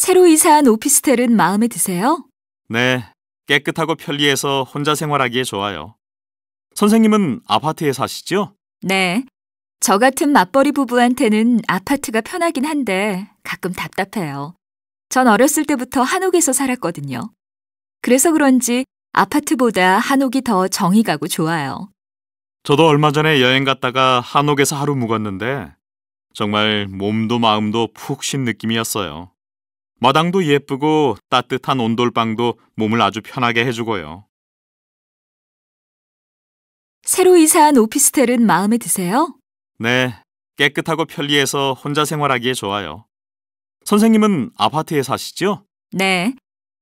새로 이사한 오피스텔은 마음에 드세요? 네, 깨끗하고 편리해서 혼자 생활하기에 좋아요. 선생님은 아파트에 사시죠? 네. 저 같은 맞벌이 부부한테는 아파트가 편하긴 한데 가끔 답답해요. 전 어렸을 때부터 한옥에서 살았거든요. 그래서 그런지 아파트보다 한옥이 더 정이 가고 좋아요. 저도 얼마 전에 여행 갔다가 한옥에서 하루 묵었는데 정말 몸도 마음도 푹 쉰 느낌이었어요. 마당도 예쁘고 따뜻한 온돌방도 몸을 아주 편하게 해주고요. 새로 이사한 오피스텔은 마음에 드세요? 네, 깨끗하고 편리해서 혼자 생활하기에 좋아요. 선생님은 아파트에 사시죠? 네.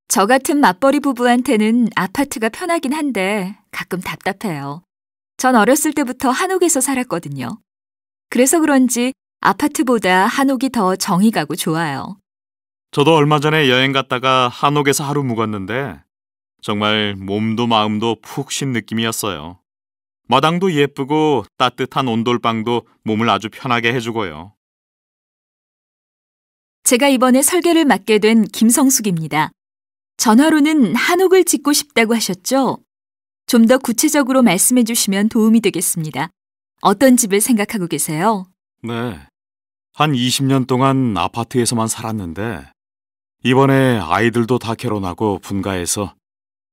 저 같은 맞벌이 부부한테는 아파트가 편하긴 한데 가끔 답답해요. 전 어렸을 때부터 한옥에서 살았거든요. 그래서 그런지 아파트보다 한옥이 더 정이 가고 좋아요. 저도 얼마 전에 여행 갔다가 한옥에서 하루 묵었는데 정말 몸도 마음도 푹 쉰 느낌이었어요. 마당도 예쁘고 따뜻한 온돌방도 몸을 아주 편하게 해주고요. 제가 이번에 설계를 맡게 된 김성숙입니다. 전화로는 한옥을 짓고 싶다고 하셨죠? 좀 더 구체적으로 말씀해 주시면 도움이 되겠습니다. 어떤 집을 생각하고 계세요? 네, 한 20년 동안 아파트에서만 살았는데 이번에 아이들도 다 결혼하고 분가해서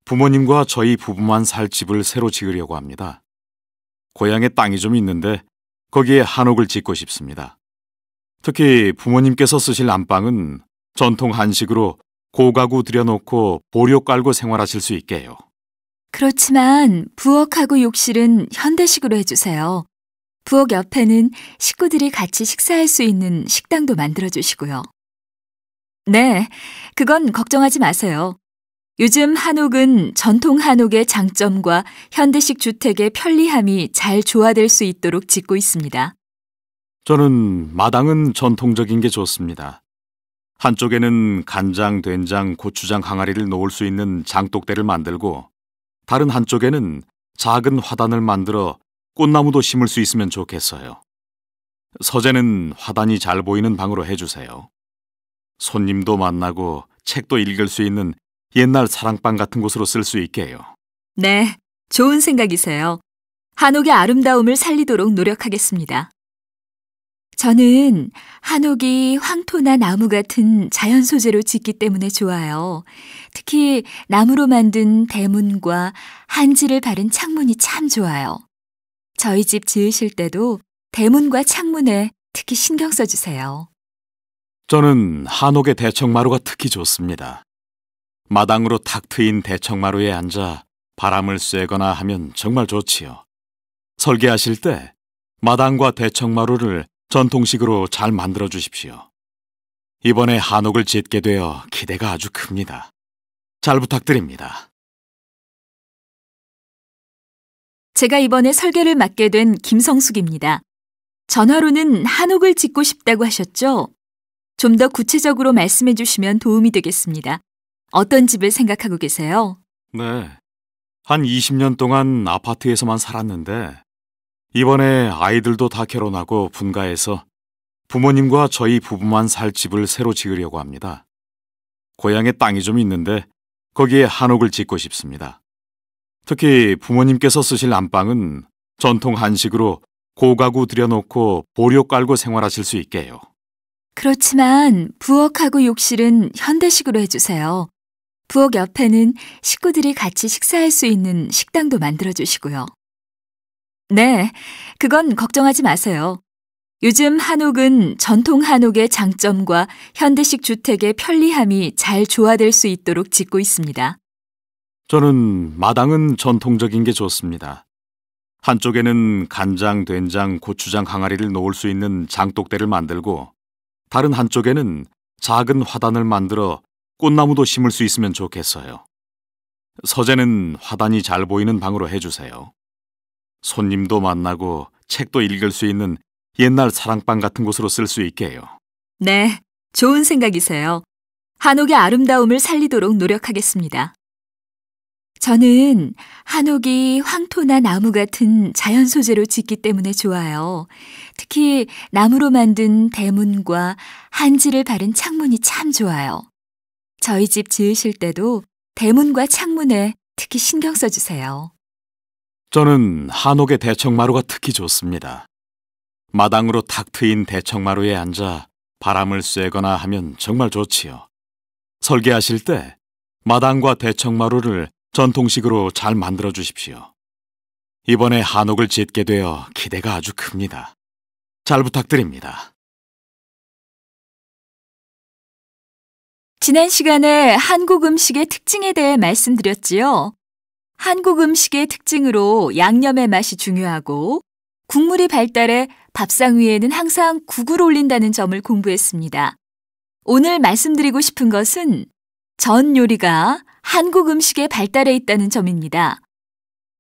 부모님과 저희 부부만 살 집을 새로 지으려고 합니다. 고향에 땅이 좀 있는데 거기에 한옥을 짓고 싶습니다. 특히 부모님께서 쓰실 안방은 전통 한식으로 고가구 들여놓고 보료 깔고 생활하실 수 있게요. 그렇지만 부엌하고 욕실은 현대식으로 해주세요. 부엌 옆에는 식구들이 같이 식사할 수 있는 식당도 만들어주시고요. 네, 그건 걱정하지 마세요. 요즘 한옥은 전통 한옥의 장점과 현대식 주택의 편리함이 잘 조화될 수 있도록 짓고 있습니다. 저는 마당은 전통적인 게 좋습니다. 한쪽에는 간장, 된장, 고추장 항아리를 놓을 수 있는 장독대를 만들고 다른 한쪽에는 작은 화단을 만들어 꽃나무도 심을 수 있으면 좋겠어요. 서재는 화단이 잘 보이는 방으로 해주세요. 손님도 만나고 책도 읽을 수 있는 옛날 사랑방 같은 곳으로 쓸 수 있게요. 네, 좋은 생각이세요. 한옥의 아름다움을 살리도록 노력하겠습니다. 저는 한옥이 황토나 나무 같은 자연 소재로 짓기 때문에 좋아요. 특히 나무로 만든 대문과 한지를 바른 창문이 참 좋아요. 저희 집 지으실 때도 대문과 창문에 특히 신경 써주세요. 저는 한옥의 대청마루가 특히 좋습니다. 마당으로 탁 트인 대청마루에 앉아 바람을 쐬거나 하면 정말 좋지요. 설계하실 때 마당과 대청마루를 전통식으로 잘 만들어 주십시오. 이번에 한옥을 짓게 되어 기대가 아주 큽니다. 잘 부탁드립니다. 제가 이번에 설계를 맡게 된 김성숙입니다. 전화로는 한옥을 짓고 싶다고 하셨죠? 좀 더 구체적으로 말씀해 주시면 도움이 되겠습니다. 어떤 집을 생각하고 계세요? 네, 한 20년 동안 아파트에서만 살았는데 이번에 아이들도 다 결혼하고 분가해서 부모님과 저희 부부만 살 집을 새로 지으려고 합니다. 고향에 땅이 좀 있는데 거기에 한옥을 짓고 싶습니다. 특히 부모님께서 쓰실 안방은 전통 한식으로 고가구 들여놓고 보료 깔고 생활하실 수 있게요. 그렇지만 부엌하고 욕실은 현대식으로 해주세요. 부엌 옆에는 식구들이 같이 식사할 수 있는 식당도 만들어주시고요. 네, 그건 걱정하지 마세요. 요즘 한옥은 전통 한옥의 장점과 현대식 주택의 편리함이 잘 조화될 수 있도록 짓고 있습니다. 저는 마당은 전통적인 게 좋습니다. 한쪽에는 간장, 된장, 고추장 항아리를 놓을 수 있는 장독대를 만들고 다른 한쪽에는 작은 화단을 만들어 꽃나무도 심을 수 있으면 좋겠어요. 서재는 화단이 잘 보이는 방으로 해주세요. 손님도 만나고 책도 읽을 수 있는 옛날 사랑방 같은 곳으로 쓸 수 있게요. 네, 좋은 생각이세요. 한옥의 아름다움을 살리도록 노력하겠습니다. 저는 한옥이 황토나 나무 같은 자연 소재로 짓기 때문에 좋아요. 특히 나무로 만든 대문과 한지를 바른 창문이 참 좋아요. 저희 집 지으실 때도 대문과 창문에 특히 신경 써주세요. 저는 한옥의 대청마루가 특히 좋습니다. 마당으로 탁 트인 대청마루에 앉아 바람을 쐬거나 하면 정말 좋지요. 설계하실 때 마당과 대청마루를 전통식으로 잘 만들어 주십시오. 이번에 한옥을 짓게 되어 기대가 아주 큽니다. 잘 부탁드립니다. 지난 시간에 한국 음식의 특징에 대해 말씀드렸지요. 한국 음식의 특징으로 양념의 맛이 중요하고 국물이 발달해 밥상 위에는 항상 국을 올린다는 점을 공부했습니다. 오늘 말씀드리고 싶은 것은 전 요리가 한국 음식에 발달해 있다는 점입니다.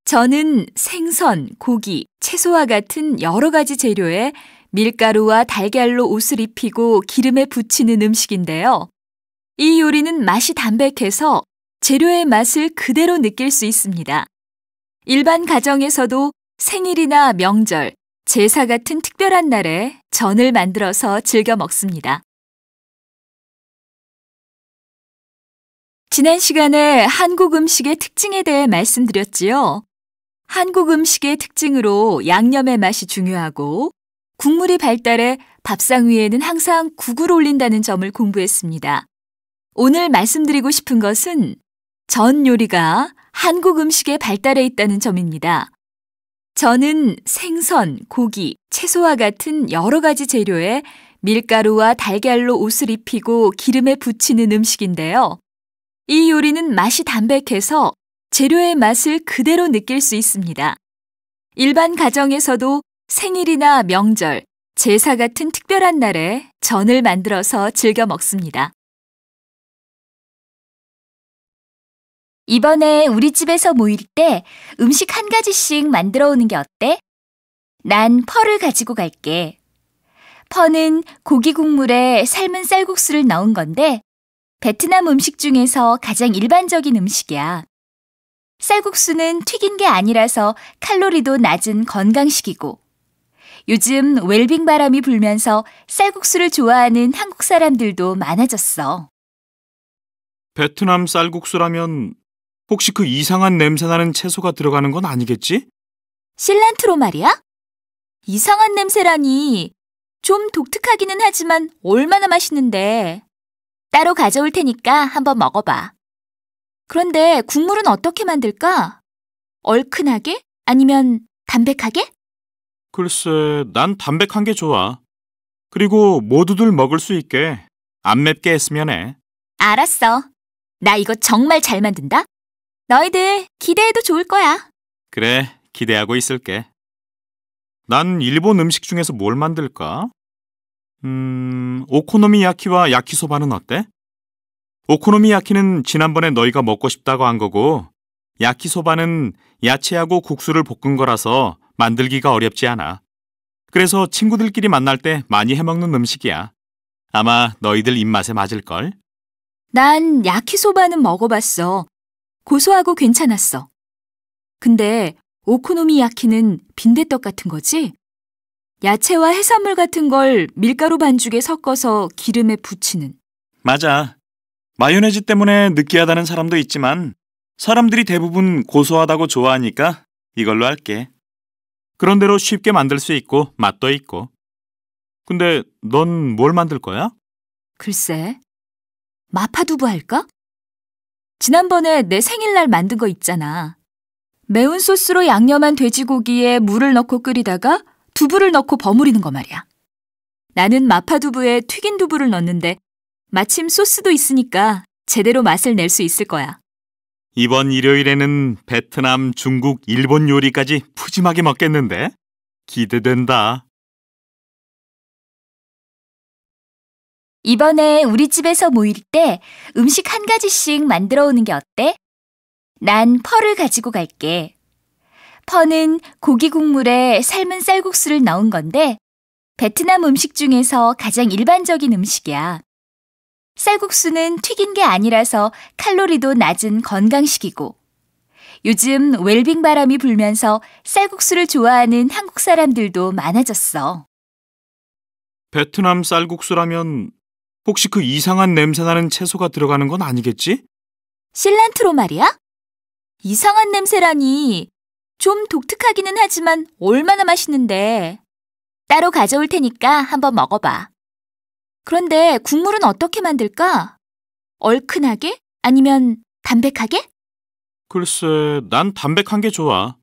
전은 생선, 고기, 채소와 같은 여러 가지 재료에 밀가루와 달걀로 옷을 입히고 기름에 부치는 음식인데요. 이 요리는 맛이 담백해서 재료의 맛을 그대로 느낄 수 있습니다. 일반 가정에서도 생일이나 명절, 제사 같은 특별한 날에 전을 만들어서 즐겨 먹습니다. 지난 시간에 한국 음식의 특징에 대해 말씀드렸지요. 한국 음식의 특징으로 양념의 맛이 중요하고 국물이 발달해 밥상 위에는 항상 국을 올린다는 점을 공부했습니다. 오늘 말씀드리고 싶은 것은 전 요리가 한국 음식에 발달해 있다는 점입니다. 전은 생선, 고기, 채소와 같은 여러 가지 재료에 밀가루와 달걀로 옷을 입히고 기름에 부치는 음식인데요. 이 요리는 맛이 담백해서 재료의 맛을 그대로 느낄 수 있습니다. 일반 가정에서도 생일이나 명절, 제사 같은 특별한 날에 전을 만들어서 즐겨 먹습니다. 이번에 우리 집에서 모일 때 음식 한 가지씩 만들어 오는 게 어때? 난 펄을 가지고 갈게. 펄은 고기 국물에 삶은 쌀국수를 넣은 건데 베트남 음식 중에서 가장 일반적인 음식이야. 쌀국수는 튀긴 게 아니라서 칼로리도 낮은 건강식이고 요즘 웰빙 바람이 불면서 쌀국수를 좋아하는 한국 사람들도 많아졌어. 베트남 쌀국수라면 혹시 그 이상한 냄새나는 채소가 들어가는 건 아니겠지? 실란트로 말이야? 이상한 냄새라니. 좀 독특하기는 하지만 얼마나 맛있는데. 따로 가져올 테니까 한번 먹어봐. 그런데 국물은 어떻게 만들까? 얼큰하게? 아니면 담백하게? 글쎄, 난 담백한 게 좋아. 그리고 모두들 먹을 수 있게 안 맵게 했으면 해. 알았어. 나 이거 정말 잘 만든다. 너희들 기대해도 좋을 거야. 그래, 기대하고 있을게. 난 일본 음식 중에서 뭘 만들까? 오코노미야키와 야키소바는 어때? 오코노미야키는 지난번에 너희가 먹고 싶다고 한 거고, 야키소바는 야채하고 국수를 볶은 거라서 만들기가 어렵지 않아. 그래서 친구들끼리 만날 때 많이 해먹는 음식이야. 아마 너희들 입맛에 맞을걸? 난 야키소바는 먹어봤어. 고소하고 괜찮았어. 근데 오코노미야키는 빈대떡 같은 거지? 야채와 해산물 같은 걸 밀가루 반죽에 섞어서 기름에 부치는. 맞아. 마요네즈 때문에 느끼하다는 사람도 있지만 사람들이 대부분 고소하다고 좋아하니까 이걸로 할게. 그런대로 쉽게 만들 수 있고 맛도 있고. 근데 넌 뭘 만들 거야? 글쎄, 마파두부 할까? 지난번에 내 생일날 만든 거 있잖아. 매운 소스로 양념한 돼지고기에 물을 넣고 끓이다가 두부를 넣고 버무리는 거 말이야. 나는 마파두부에 튀긴 두부를 넣는데 마침 소스도 있으니까 제대로 맛을 낼 수 있을 거야. 이번 일요일에는 베트남, 중국, 일본 요리까지 푸짐하게 먹겠는데? 기대된다. 이번에 우리 집에서 모일 때 음식 한 가지씩 만들어 오는 게 어때? 난 펄을 가지고 갈게. 펄은 고기 국물에 삶은 쌀국수를 넣은 건데 베트남 음식 중에서 가장 일반적인 음식이야. 쌀국수는 튀긴 게 아니라서 칼로리도 낮은 건강식이고 요즘 웰빙 바람이 불면서 쌀국수를 좋아하는 한국 사람들도 많아졌어. 베트남 쌀국수라면 혹시 그 이상한 냄새나는 채소가 들어가는 건 아니겠지? 실란트로 말이야? 이상한 냄새라니. 좀 독특하기는 하지만 얼마나 맛있는데. 따로 가져올 테니까 한번 먹어봐. 그런데 국물은 어떻게 만들까? 얼큰하게? 아니면 담백하게? 글쎄, 난 담백한 게 좋아.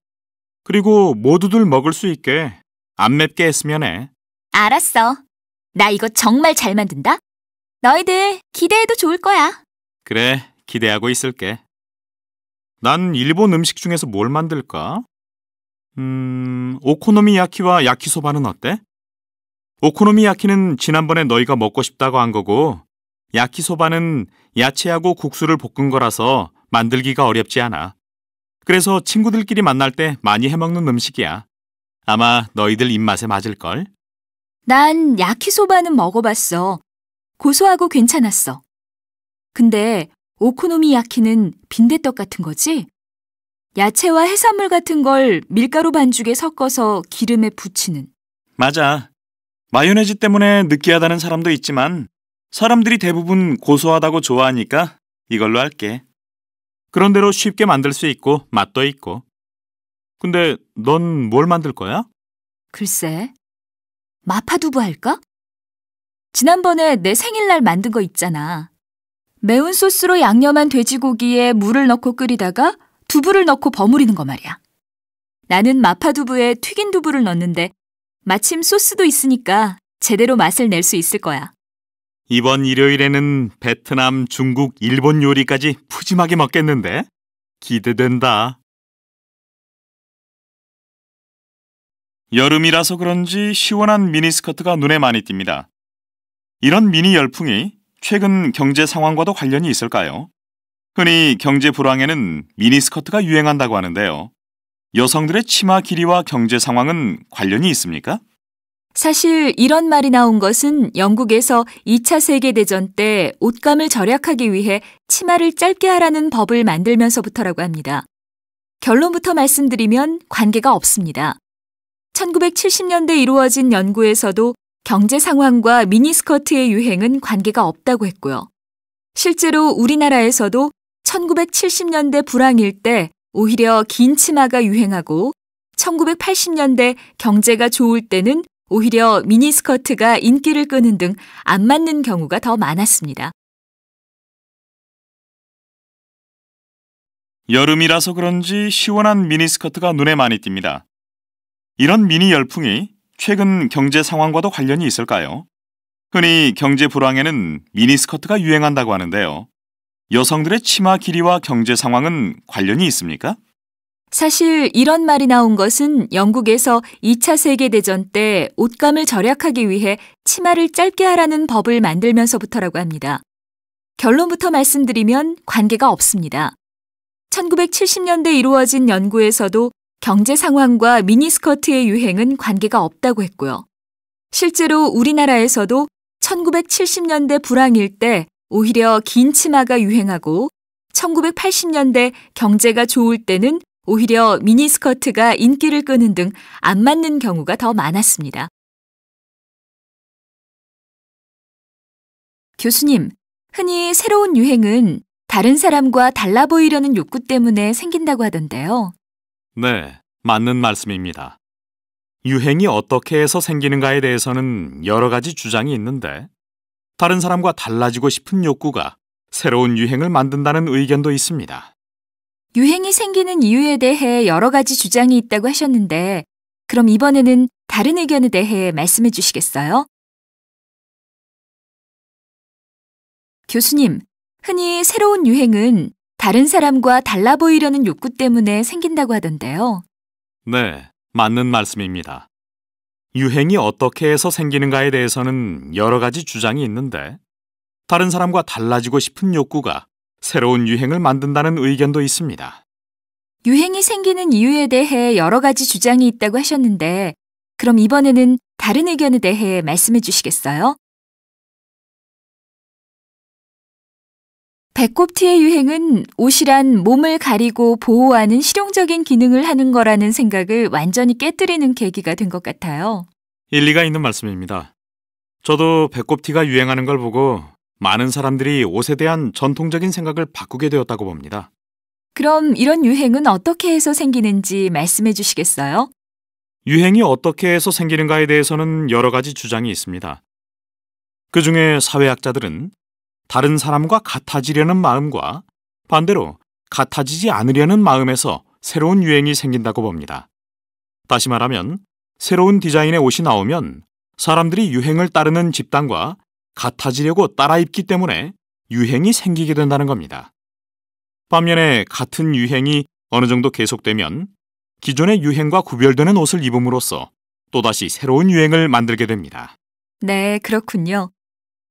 그리고 모두들 먹을 수 있게 안 맵게 했으면 해. 알았어. 나 이거 정말 잘 만든다. 너희들 기대해도 좋을 거야. 그래, 기대하고 있을게. 난 일본 음식 중에서 뭘 만들까? 오코노미야키와 야키소바는 어때? 오코노미야키는 지난번에 너희가 먹고 싶다고 한 거고, 야키소바는 야채하고 국수를 볶은 거라서 만들기가 어렵지 않아. 그래서 친구들끼리 만날 때 많이 해먹는 음식이야. 아마 너희들 입맛에 맞을걸? 난 야키소바는 먹어봤어. 고소하고 괜찮았어. 근데 오코노미야키는 빈대떡 같은 거지? 야채와 해산물 같은 걸 밀가루 반죽에 섞어서 기름에 부치는. 맞아. 마요네즈 때문에 느끼하다는 사람도 있지만 사람들이 대부분 고소하다고 좋아하니까 이걸로 할게. 그런 대로 쉽게 만들 수 있고 맛도 있고. 근데 넌 뭘 만들 거야? 글쎄, 마파두부 할까? 지난번에 내 생일날 만든 거 있잖아. 매운 소스로 양념한 돼지고기에 물을 넣고 끓이다가 두부를 넣고 버무리는 거 말이야. 나는 마파두부에 튀긴 두부를 넣는데 마침 소스도 있으니까 제대로 맛을 낼 수 있을 거야. 이번 일요일에는 베트남, 중국, 일본 요리까지 푸짐하게 먹겠는데? 기대된다. 여름이라서 그런지 시원한 미니스커트가 눈에 많이 띕니다. 이런 미니 열풍이 최근 경제 상황과도 관련이 있을까요? 흔히 경제 불황에는 미니스커트가 유행한다고 하는데요. 여성들의 치마 길이와 경제 상황은 관련이 있습니까? 사실 이런 말이 나온 것은 영국에서 2차 세계대전 때 옷감을 절약하기 위해 치마를 짧게 하라는 법을 만들면서부터라고 합니다. 결론부터 말씀드리면 관계가 없습니다. 1970년대 이루어진 연구에서도 경제 상황과 미니스커트의 유행은 관계가 없다고 했고요. 실제로 우리나라에서도 1970년대 불황일 때 오히려 긴 치마가 유행하고 1980년대 경제가 좋을 때는 오히려 미니스커트가 인기를 끄는 등 안 맞는 경우가 더 많았습니다. 여름이라서 그런지 시원한 미니스커트가 눈에 많이 띕니다. 이런 미니 열풍이 최근 경제 상황과도 관련이 있을까요? 흔히 경제 불황에는 미니스커트가 유행한다고 하는데요. 여성들의 치마 길이와 경제 상황은 관련이 있습니까? 사실 이런 말이 나온 것은 영국에서 2차 세계대전 때 옷감을 절약하기 위해 치마를 짧게 하라는 법을 만들면서부터라고 합니다. 결론부터 말씀드리면 관계가 없습니다. 1970년대 이루어진 연구에서도 경제 상황과 미니스커트의 유행은 관계가 없다고 했고요. 실제로 우리나라에서도 1970년대 불황일 때 오히려 긴 치마가 유행하고 1980년대 경제가 좋을 때는 오히려 미니스커트가 인기를 끄는 등 안 맞는 경우가 더 많았습니다. 교수님, 흔히 새로운 유행은 다른 사람과 달라 보이려는 욕구 때문에 생긴다고 하던데요. 네, 맞는 말씀입니다. 유행이 어떻게 해서 생기는가에 대해서는 여러 가지 주장이 있는데 다른 사람과 달라지고 싶은 욕구가 새로운 유행을 만든다는 의견도 있습니다. 유행이 생기는 이유에 대해 여러 가지 주장이 있다고 하셨는데 그럼 이번에는 다른 의견에 대해 말씀해 주시겠어요? 교수님, 흔히 새로운 유행은 다른 사람과 달라 보이려는 욕구 때문에 생긴다고 하던데요. 네, 맞는 말씀입니다. 유행이 어떻게 해서 생기는가에 대해서는 여러 가지 주장이 있는데 다른 사람과 달라지고 싶은 욕구가 새로운 유행을 만든다는 의견도 있습니다. 유행이 생기는 이유에 대해 여러 가지 주장이 있다고 하셨는데 그럼 이번에는 다른 의견에 대해 말씀해 주시겠어요? 배꼽티의 유행은 옷이란 몸을 가리고 보호하는 실용적인 기능을 하는 거라는 생각을 완전히 깨뜨리는 계기가 된 것 같아요. 일리가 있는 말씀입니다. 저도 배꼽티가 유행하는 걸 보고 많은 사람들이 옷에 대한 전통적인 생각을 바꾸게 되었다고 봅니다. 그럼 이런 유행은 어떻게 해서 생기는지 말씀해 주시겠어요? 유행이 어떻게 해서 생기는가에 대해서는 여러 가지 주장이 있습니다. 그중에 사회학자들은 다른 사람과 같아지려는 마음과 반대로 같아지지 않으려는 마음에서 새로운 유행이 생긴다고 봅니다. 다시 말하면 새로운 디자인의 옷이 나오면 사람들이 유행을 따르는 집단과 같아지려고 따라 입기 때문에 유행이 생기게 된다는 겁니다. 반면에 같은 유행이 어느 정도 계속되면 기존의 유행과 구별되는 옷을 입음으로써 또다시 새로운 유행을 만들게 됩니다. 네, 그렇군요.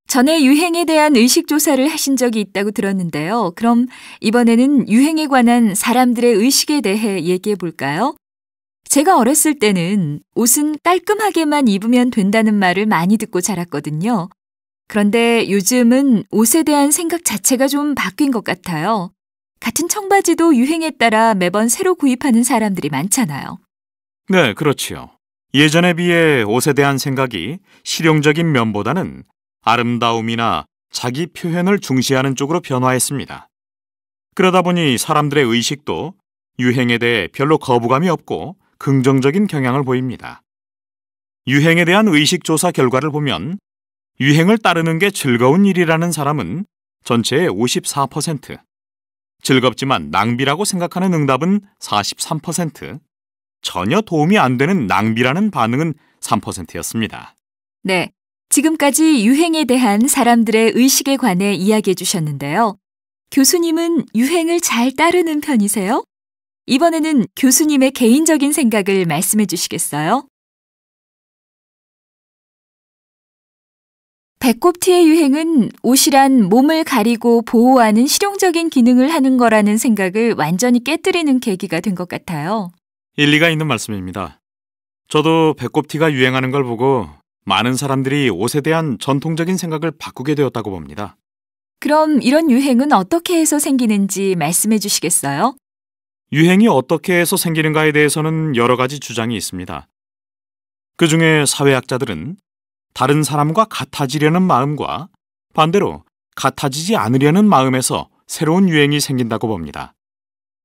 전에 유행에 대한 의식 조사를 하신 적이 있다고 들었는데요. 그럼 이번에는 유행에 관한 사람들의 의식에 대해 얘기해 볼까요? 제가 어렸을 때는 옷은 깔끔하게만 입으면 된다는 말을 많이 듣고 자랐거든요. 그런데 요즘은 옷에 대한 생각 자체가 좀 바뀐 것 같아요. 같은 청바지도 유행에 따라 매번 새로 구입하는 사람들이 많잖아요. 네, 그렇지요. 예전에 비해 옷에 대한 생각이 실용적인 면보다는 아름다움이나 자기 표현을 중시하는 쪽으로 변화했습니다. 그러다 보니 사람들의 의식도 유행에 대해 별로 거부감이 없고 긍정적인 경향을 보입니다. 유행에 대한 의식 조사 결과를 보면 유행을 따르는 게 즐거운 일이라는 사람은 전체의 54%, 즐겁지만 낭비라고 생각하는 응답은 43%, 전혀 도움이 안 되는 낭비라는 반응은 3%였습니다. 네, 지금까지 유행에 대한 사람들의 의식에 관해 이야기해 주셨는데요. 교수님은 유행을 잘 따르는 편이세요? 이번에는 교수님의 개인적인 생각을 말씀해 주시겠어요? 배꼽티의 유행은 옷이란 몸을 가리고 보호하는 실용적인 기능을 하는 거라는 생각을 완전히 깨뜨리는 계기가 된 것 같아요. 일리가 있는 말씀입니다. 저도 배꼽티가 유행하는 걸 보고 많은 사람들이 옷에 대한 전통적인 생각을 바꾸게 되었다고 봅니다. 그럼 이런 유행은 어떻게 해서 생기는지 말씀해 주시겠어요? 유행이 어떻게 해서 생기는가에 대해서는 여러 가지 주장이 있습니다. 그중에 사회학자들은 다른 사람과 같아지려는 마음과 반대로 같아지지 않으려는 마음에서 새로운 유행이 생긴다고 봅니다.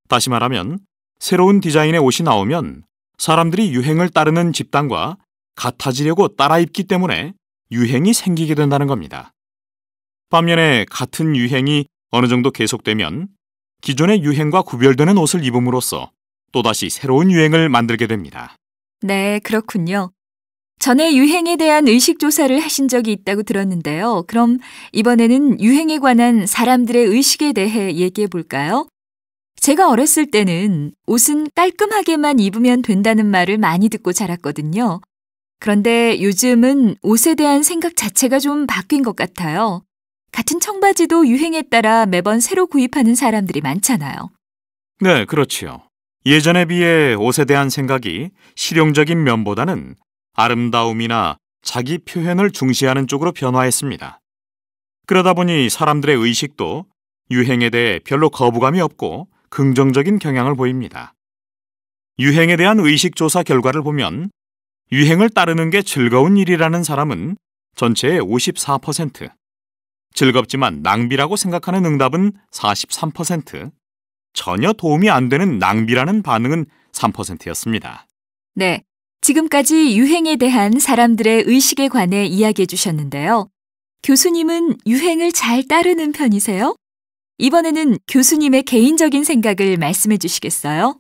다시 말하면 새로운 디자인의 옷이 나오면 사람들이 유행을 따르는 집단과 같아지려고 따라 입기 때문에 유행이 생기게 된다는 겁니다. 반면에 같은 유행이 어느 정도 계속되면 기존의 유행과 구별되는 옷을 입음으로써 또다시 새로운 유행을 만들게 됩니다. 네, 그렇군요. 전에 유행에 대한 의식 조사를 하신 적이 있다고 들었는데요. 그럼 이번에는 유행에 관한 사람들의 의식에 대해 얘기해 볼까요? 제가 어렸을 때는 옷은 깔끔하게만 입으면 된다는 말을 많이 듣고 자랐거든요. 그런데 요즘은 옷에 대한 생각 자체가 좀 바뀐 것 같아요. 같은 청바지도 유행에 따라 매번 새로 구입하는 사람들이 많잖아요. 네, 그렇지요. 예전에 비해 옷에 대한 생각이 실용적인 면보다는 아름다움이나 자기 표현을 중시하는 쪽으로 변화했습니다. 그러다 보니 사람들의 의식도 유행에 대해 별로 거부감이 없고 긍정적인 경향을 보입니다. 유행에 대한 의식 조사 결과를 보면 유행을 따르는 게 즐거운 일이라는 사람은 전체의 54%, 즐겁지만 낭비라고 생각하는 응답은 43%, 전혀 도움이 안 되는 낭비라는 반응은 3%였습니다. 네, 지금까지 유행에 대한 사람들의 의식에 관해 이야기해 주셨는데요. 교수님은 유행을 잘 따르는 편이세요? 이번에는 교수님의 개인적인 생각을 말씀해 주시겠어요?